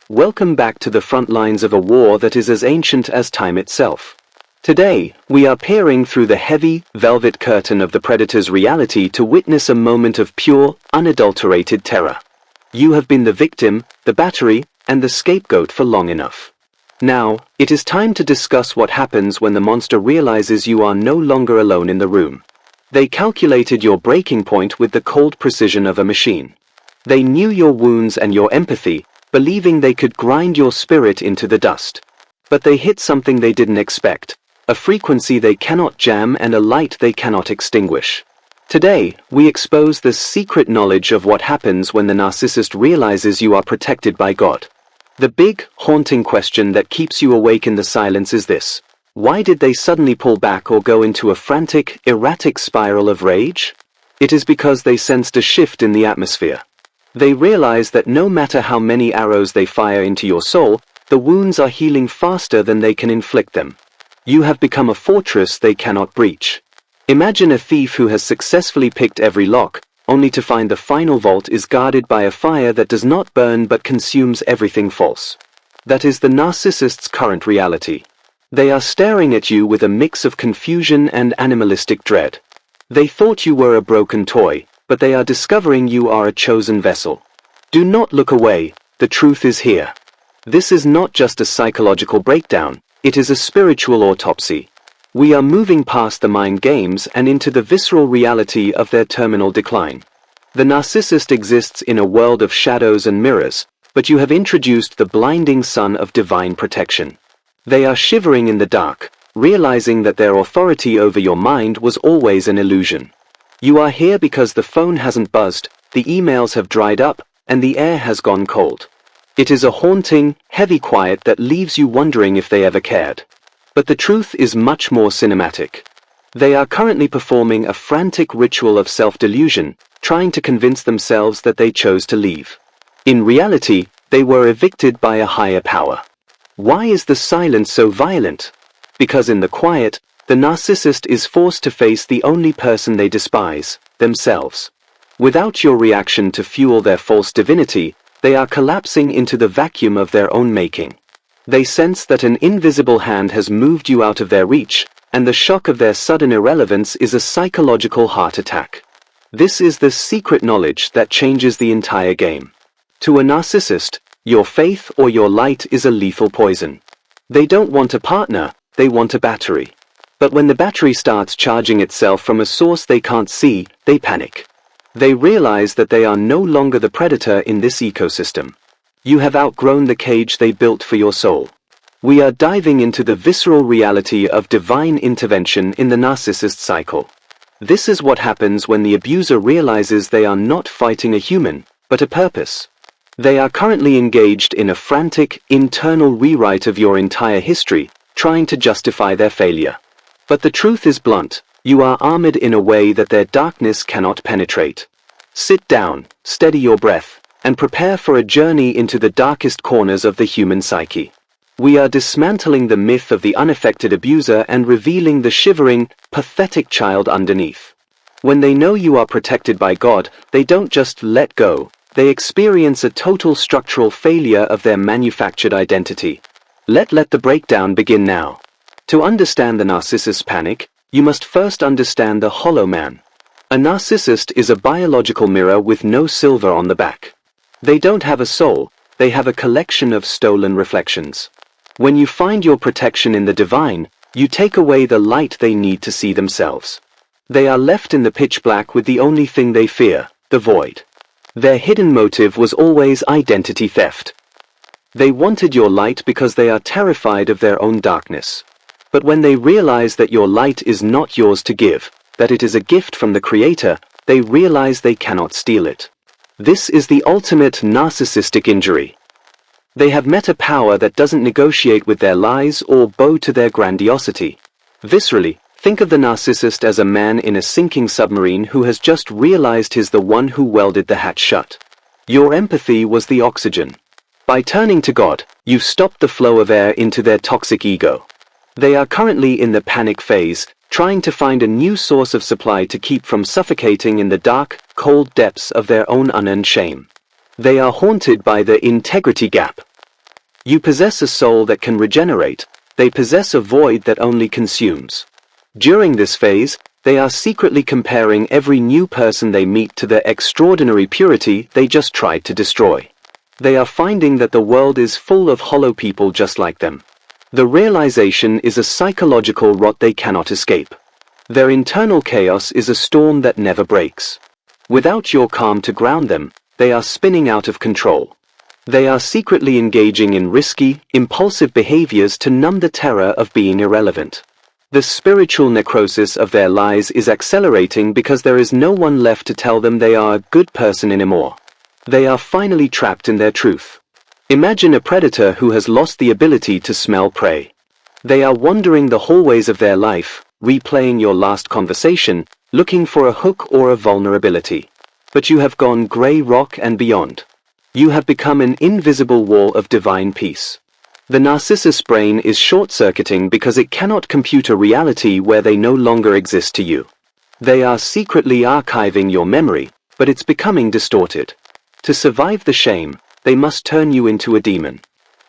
Welcome back to the front lines of a war that is as ancient as time itself. Today, we are peering through the heavy, velvet curtain of the predator's reality to witness a moment of pure, unadulterated terror. You have been the victim, the battery, and the scapegoat for long enough. Now, it is time to discuss what happens when the monster realizes you are no longer alone in the room. They calculated your breaking point with the cold precision of a machine. They knew your wounds and your empathy, believing they could grind your spirit into the dust. But they hit something they didn't expect, a frequency they cannot jam and a light they cannot extinguish. Today, we expose the secret knowledge of what happens when the narcissist realizes you are protected by God. The big, haunting question that keeps you awake in the silence is this: why did they suddenly pull back or go into a frantic, erratic spiral of rage? It is because they sensed a shift in the atmosphere. They realize that no matter how many arrows they fire into your soul, the wounds are healing faster than they can inflict them. You have become a fortress they cannot breach. Imagine a thief who has successfully picked every lock, only to find the final vault is guarded by a fire that does not burn but consumes everything false. That is the narcissist's current reality. They are staring at you with a mix of confusion and animalistic dread. They thought you were a broken toy, but they are discovering you are a chosen vessel. Do not look away, the truth is here. This is not just a psychological breakdown, it is a spiritual autopsy. We are moving past the mind games and into the visceral reality of their terminal decline. The narcissist exists in a world of shadows and mirrors, but you have introduced the blinding sun of divine protection. They are shivering in the dark, realizing that their authority over your mind was always an illusion. You are here because the phone hasn't buzzed, the emails have dried up, and the air has gone cold. It is a haunting, heavy quiet that leaves you wondering if they ever cared. But the truth is much more cinematic. They are currently performing a frantic ritual of self-delusion, trying to convince themselves that they chose to leave. In reality, they were evicted by a higher power. Why is the silence so violent? Because in the quiet, the narcissist is forced to face the only person they despise, themselves. Without your reaction to fuel their false divinity, they are collapsing into the vacuum of their own making. They sense that an invisible hand has moved you out of their reach, and the shock of their sudden irrelevance is a psychological heart attack. This is the secret knowledge that changes the entire game. To a narcissist, your faith or your light is a lethal poison. They don't want a partner, they want a battery. But when the battery starts charging itself from a source they can't see, they panic. They realize that they are no longer the predator in this ecosystem. You have outgrown the cage they built for your soul. We are diving into the visceral reality of divine intervention in the narcissist cycle. This is what happens when the abuser realizes they are not fighting a human, but a purpose. They are currently engaged in a frantic, internal rewrite of your entire history, trying to justify their failure. But the truth is blunt, you are armored in a way that their darkness cannot penetrate. Sit down, steady your breath, and prepare for a journey into the darkest corners of the human psyche. We are dismantling the myth of the unaffected abuser and revealing the shivering, pathetic child underneath. When they know you are protected by God, they don't just let go, they experience a total structural failure of their manufactured identity. Let the breakdown begin now. To understand the narcissist's panic, you must first understand the hollow man. A narcissist is a biological mirror with no silver on the back. They don't have a soul, they have a collection of stolen reflections. When you find your protection in the divine, you take away the light they need to see themselves. They are left in the pitch black with the only thing they fear, the void. Their hidden motive was always identity theft. They wanted your light because they are terrified of their own darkness. But when they realize that your light is not yours to give, that it is a gift from the Creator, they realize they cannot steal it. This is the ultimate narcissistic injury. They have met a power that doesn't negotiate with their lies or bow to their grandiosity. Viscerally, think of the narcissist as a man in a sinking submarine who has just realized he's the one who welded the hatch shut. Your empathy was the oxygen. By turning to God, you've stopped the flow of air into their toxic ego. They are currently in the panic phase, trying to find a new source of supply to keep from suffocating in the dark, cold depths of their own unearned shame. They are haunted by the integrity gap. You possess a soul that can regenerate. They possess a void that only consumes. During this phase, they are secretly comparing every new person they meet to the extraordinary purity they just tried to destroy. They are finding that the world is full of hollow people just like them. The realization is a psychological rot they cannot escape. Their internal chaos is a storm that never breaks. Without your calm to ground them, they are spinning out of control. They are secretly engaging in risky, impulsive behaviors to numb the terror of being irrelevant. The spiritual necrosis of their lies is accelerating because there is no one left to tell them they are a good person anymore. They are finally trapped in their truth. Imagine a predator who has lost the ability to smell prey. They are wandering the hallways of their life, replaying your last conversation, looking for a hook or a vulnerability. But you have gone grey rock and beyond. You have become an invisible wall of divine peace. The narcissist's brain is short-circuiting because it cannot compute a reality where they no longer exist to you. They are secretly archiving your memory, but it's becoming distorted. To survive the shame, they must turn you into a demon.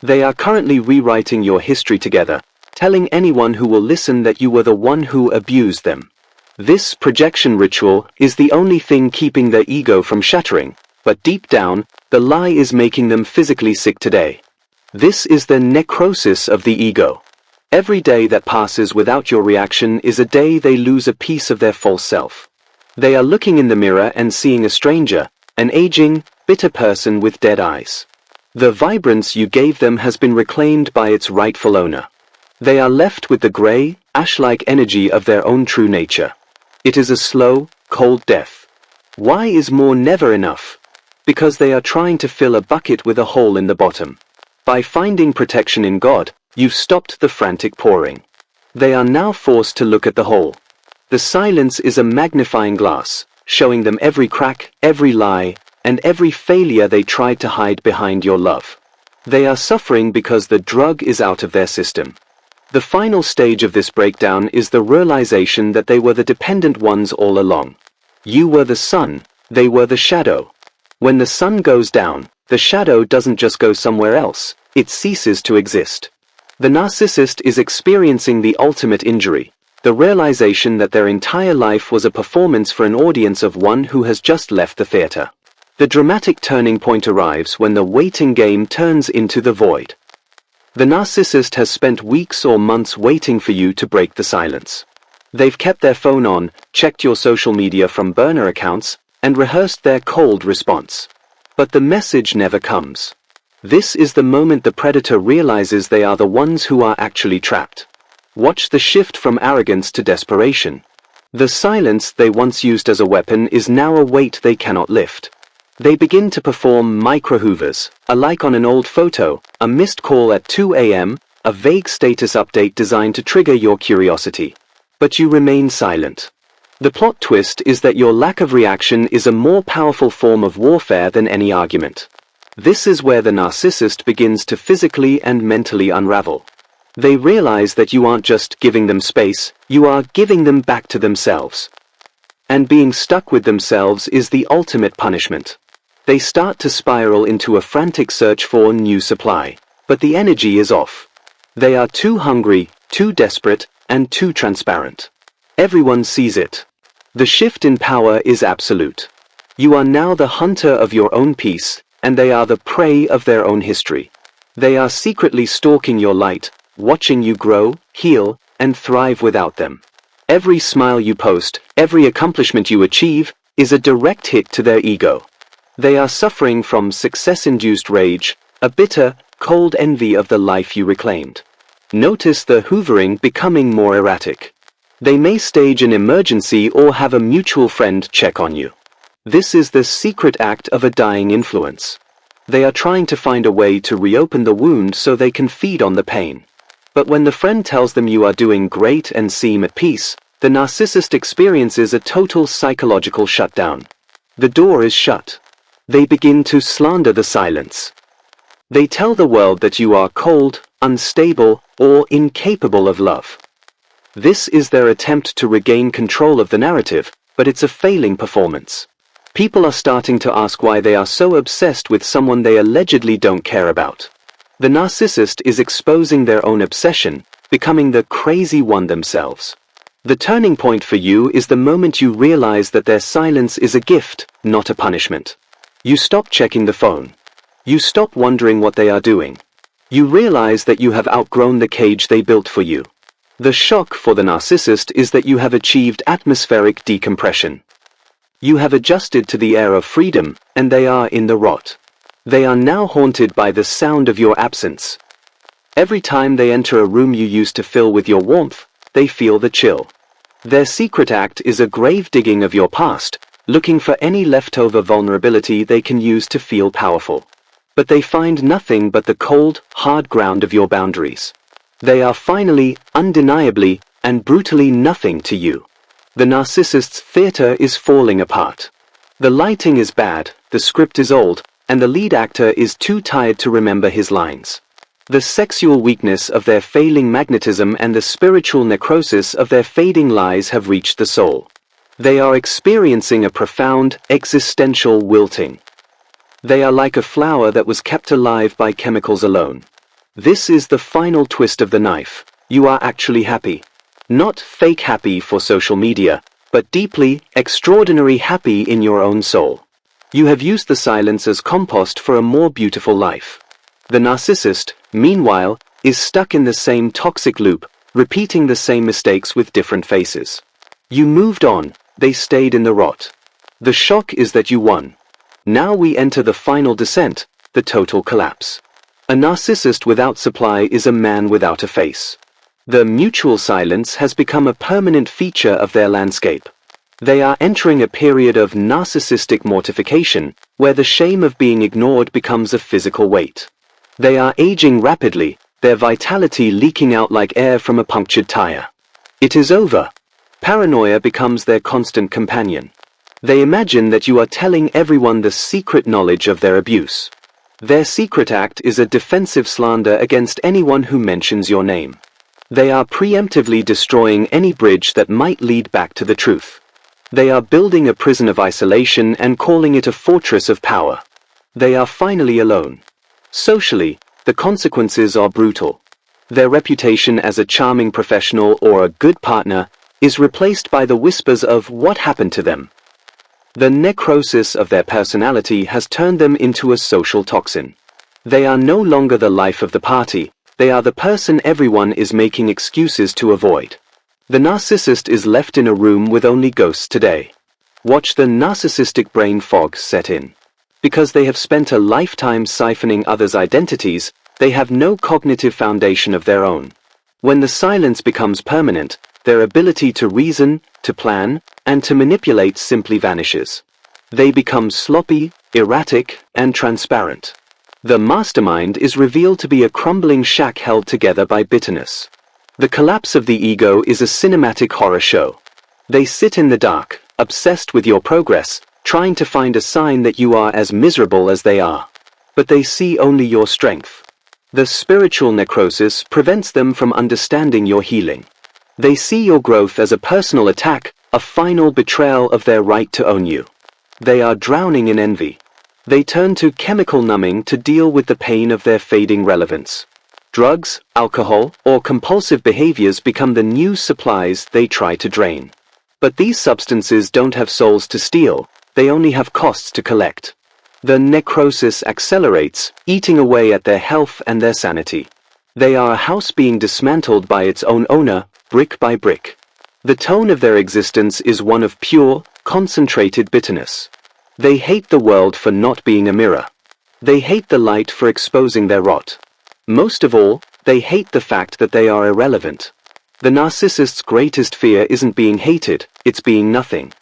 They are currently rewriting your history together, telling anyone who will listen that you were the one who abused them. This projection ritual is the only thing keeping their ego from shattering, but deep down, the lie is making them physically sick today. This is the necrosis of the ego. Every day that passes without your reaction is a day they lose a piece of their false self. They are looking in the mirror and seeing a stranger, an aging, bitter person with dead eyes. The vibrance you gave them has been reclaimed by its rightful owner. They are left with the grey, ash-like energy of their own true nature. It is a slow, cold death. Why is more never enough? Because they are trying to fill a bucket with a hole in the bottom. By finding protection in God, you've stopped the frantic pouring. They are now forced to look at the hole. The silence is a magnifying glass, showing them every crack, every lie, and every failure they tried to hide behind your love. They are suffering because the drug is out of their system. The final stage of this breakdown is the realization that they were the dependent ones all along. You were the sun, they were the shadow. When the sun goes down, the shadow doesn't just go somewhere else, it ceases to exist. The narcissist is experiencing the ultimate injury, the realization that their entire life was a performance for an audience of one who has just left the theater. The dramatic turning point arrives when the waiting game turns into the void. The narcissist has spent weeks or months waiting for you to break the silence. They've kept their phone on, checked your social media from burner accounts, and rehearsed their cold response. But the message never comes. This is the moment the predator realizes they are the ones who are actually trapped. Watch the shift from arrogance to desperation. The silence they once used as a weapon is now a weight they cannot lift. They begin to perform micro-hoovers, a like on an old photo, a missed call at 2 a.m., a vague status update designed to trigger your curiosity. But you remain silent. The plot twist is that your lack of reaction is a more powerful form of warfare than any argument. This is where the narcissist begins to physically and mentally unravel. They realize that you aren't just giving them space, you are giving them back to themselves. And being stuck with themselves is the ultimate punishment. They start to spiral into a frantic search for new supply, but the energy is off. They are too hungry, too desperate, and too transparent. Everyone sees it. The shift in power is absolute. You are now the hunter of your own peace, and they are the prey of their own history. They are secretly stalking your light, watching you grow, heal, and thrive without them. Every smile you post, every accomplishment you achieve, is a direct hit to their ego. They are suffering from success-induced rage, a bitter, cold envy of the life you reclaimed. Notice the hoovering becoming more erratic. They may stage an emergency or have a mutual friend check on you. This is the secret act of a dying influence. They are trying to find a way to reopen the wound so they can feed on the pain. But when the friend tells them you are doing great and seem at peace, the narcissist experiences a total psychological shutdown. The door is shut. They begin to slander the silence. They tell the world that you are cold, unstable, or incapable of love. This is their attempt to regain control of the narrative, but it's a failing performance. People are starting to ask why they are so obsessed with someone they allegedly don't care about. The narcissist is exposing their own obsession, becoming the crazy one themselves. The turning point for you is the moment you realize that their silence is a gift, not a punishment. You stop checking the phone. You stop wondering what they are doing. You realize that you have outgrown the cage they built for you. The shock for the narcissist is that you have achieved atmospheric decompression. You have adjusted to the air of freedom, and they are in the rot. They are now haunted by the sound of your absence. Every time they enter a room you used to fill with your warmth, they feel the chill. Their secret act is a grave digging of your past, looking for any leftover vulnerability they can use to feel powerful. But they find nothing but the cold, hard ground of your boundaries. They are finally, undeniably, and brutally nothing to you. The narcissist's theater is falling apart. The lighting is bad, the script is old, and the lead actor is too tired to remember his lines. The sexual weakness of their failing magnetism and the spiritual necrosis of their fading lies have reached the soul. They are experiencing a profound, existential wilting. They are like a flower that was kept alive by chemicals alone. This is the final twist of the knife. You are actually happy. Not fake happy for social media, but deeply, extraordinary happy in your own soul. You have used the silence as compost for a more beautiful life. The narcissist, meanwhile, is stuck in the same toxic loop, repeating the same mistakes with different faces. You moved on, they stayed in the rot. The shock is that you won. Now we enter the final descent, the total collapse. A narcissist without supply is a man without a face. The mutual silence has become a permanent feature of their landscape. They are entering a period of narcissistic mortification, where the shame of being ignored becomes a physical weight. They are aging rapidly, their vitality leaking out like air from a punctured tire. It is over. Paranoia becomes their constant companion. They imagine that you are telling everyone the secret knowledge of their abuse. Their secret act is a defensive slander against anyone who mentions your name. They are preemptively destroying any bridge that might lead back to the truth. They are building a prison of isolation and calling it a fortress of power. They are finally alone. Socially, the consequences are brutal. Their reputation as a charming professional or a good partner is replaced by the whispers of what happened to them. The necrosis of their personality has turned them into a social toxin. They are no longer the life of the party, they are the person everyone is making excuses to avoid. The narcissist is left in a room with only ghosts today. Watch the narcissistic brain fog set in. Because they have spent a lifetime siphoning others' identities, they have no cognitive foundation of their own. When the silence becomes permanent, their ability to reason, to plan, and to manipulate simply vanishes. They become sloppy, erratic, and transparent. The mastermind is revealed to be a crumbling shack held together by bitterness. The collapse of the ego is a cinematic horror show. They sit in the dark, obsessed with your progress, trying to find a sign that you are as miserable as they are. But they see only your strength. The spiritual necrosis prevents them from understanding your healing. They see your growth as a personal attack, a final betrayal of their right to own you. They are drowning in envy. They turn to chemical numbing to deal with the pain of their fading relevance. Drugs, alcohol, or compulsive behaviors become the new supplies they try to drain. But these substances don't have souls to steal, they only have costs to collect. The necrosis accelerates, eating away at their health and their sanity. They are a house being dismantled by its own owner, brick by brick. The tone of their existence is one of pure, concentrated bitterness. They hate the world for not being a mirror. They hate the light for exposing their rot. Most of all, they hate the fact that they are irrelevant. The narcissist's greatest fear isn't being hated, it's being nothing.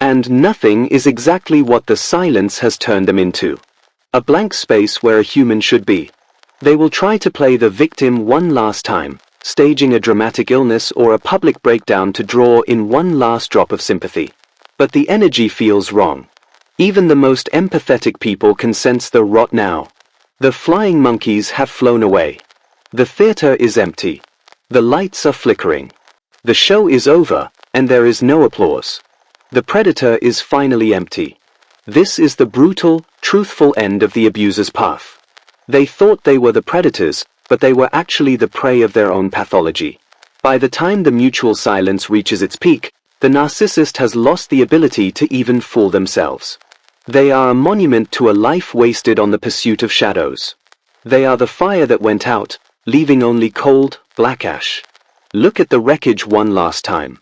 And nothing is exactly what the silence has turned them into. A blank space where a human should be. They will try to play the victim one last time, staging a dramatic illness or a public breakdown to draw in one last drop of sympathy. But the energy feels wrong. Even the most empathetic people can sense the rot now. The flying monkeys have flown away. The theater is empty. The lights are flickering. The show is over, and there is no applause. The predator is finally empty. This is the brutal, truthful end of the abuser's path. They thought they were the predators, but they were actually the prey of their own pathology. By the time the mutual silence reaches its peak, the narcissist has lost the ability to even fool themselves. They are a monument to a life wasted on the pursuit of shadows. They are the fire that went out, leaving only cold, black ash. Look at the wreckage one last time.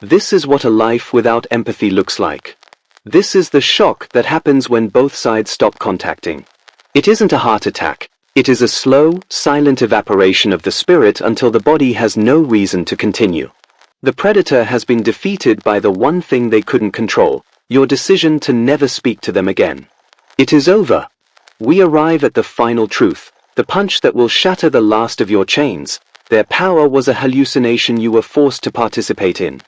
This is what a life without empathy looks like. This is the shock that happens when both sides stop contacting. It isn't a heart attack. It is a slow, silent evaporation of the spirit until the body has no reason to continue. The predator has been defeated by the one thing they couldn't control, your decision to never speak to them again. It is over. We arrive at the final truth, the punch that will shatter the last of your chains. Their power was a hallucination you were forced to participate in.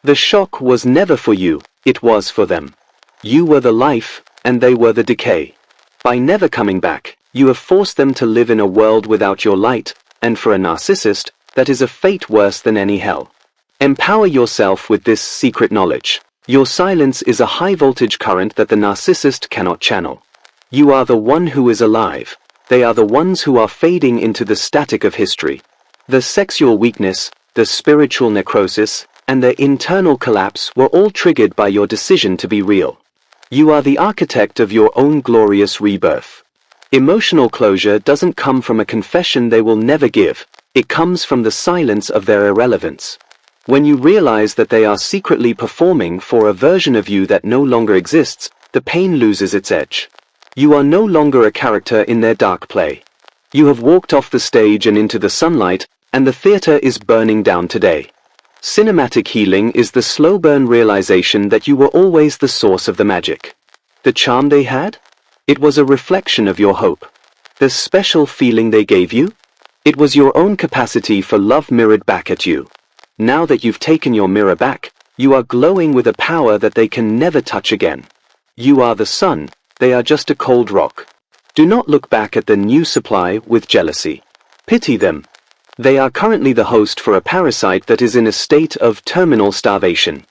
The shock was never for you, it was for them. You were the life, and they were the decay. By never coming back, you have forced them to live in a world without your light, and for a narcissist, that is a fate worse than any hell. Empower yourself with this secret knowledge. Your silence is a high-voltage current that the narcissist cannot channel. You are the one who is alive. They are the ones who are fading into the static of history. The sexual weakness, the spiritual necrosis, and the internal collapse were all triggered by your decision to be real. You are the architect of your own glorious rebirth. Emotional closure doesn't come from a confession they will never give. It comes from the silence of their irrelevance. When you realize that they are secretly performing for a version of you that no longer exists, the pain loses its edge. You are no longer a character in their dark play. You have walked off the stage and into the sunlight, and the theater is burning down today. Cinematic healing is the slow burn realization that you were always the source of the magic. The charm they had? It was a reflection of your hope. The special feeling they gave you? It was your own capacity for love mirrored back at you. Now that you've taken your mirror back, you are glowing with a power that they can never touch again. You are the sun, they are just a cold rock. Do not look back at the new supply with jealousy. Pity them. They are currently the host for a parasite that is in a state of terminal starvation.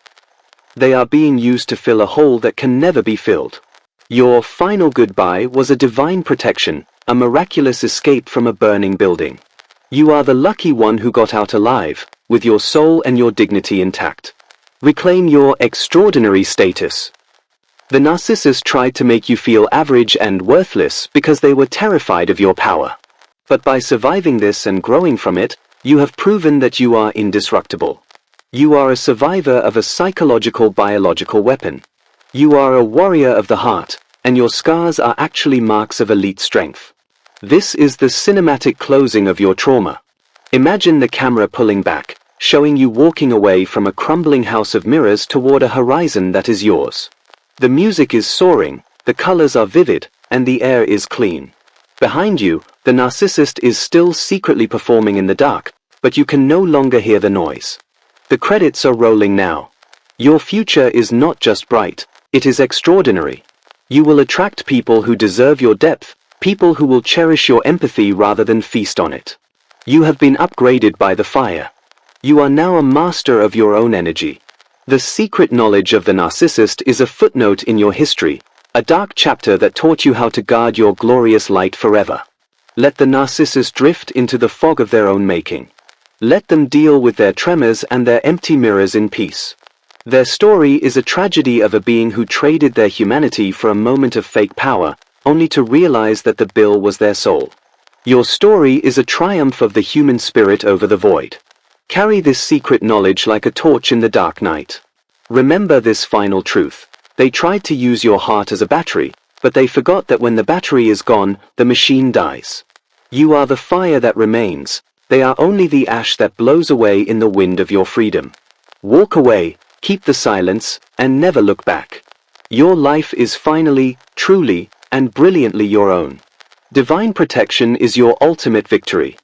They are being used to fill a hole that can never be filled. Your final goodbye was a divine protection, a miraculous escape from a burning building. You are the lucky one who got out alive, with your soul and your dignity intact. Reclaim your extraordinary status. The narcissist tried to make you feel average and worthless because they were terrified of your power. But by surviving this and growing from it, you have proven that you are indestructible. You are a survivor of a psychological biological weapon. You are a warrior of the heart, and your scars are actually marks of elite strength. This is the cinematic closing of your trauma. Imagine the camera pulling back, showing you walking away from a crumbling house of mirrors toward a horizon that is yours. The music is soaring, the colors are vivid, and the air is clean. Behind you, the narcissist is still secretly performing in the dark, but you can no longer hear the noise. The credits are rolling now. Your future is not just bright, it is extraordinary. You will attract people who deserve your depth, people who will cherish your empathy rather than feast on it. You have been upgraded by the fire. You are now a master of your own energy. The secret knowledge of the narcissist is a footnote in your history, a dark chapter that taught you how to guard your glorious light forever. Let the narcissist drift into the fog of their own making. Let them deal with their tremors and their empty mirrors in peace. Their story is a tragedy of a being who traded their humanity for a moment of fake power, only to realize that the bill was their soul. Your story is a triumph of the human spirit over the void. Carry this secret knowledge like a torch in the dark night. Remember this final truth. They tried to use your heart as a battery, but they forgot that when the battery is gone, the machine dies. You are the fire that remains. They are only the ash that blows away in the wind of your freedom. Walk away, keep the silence, and never look back. Your life is finally, truly, and brilliantly your own. Divine protection is your ultimate victory.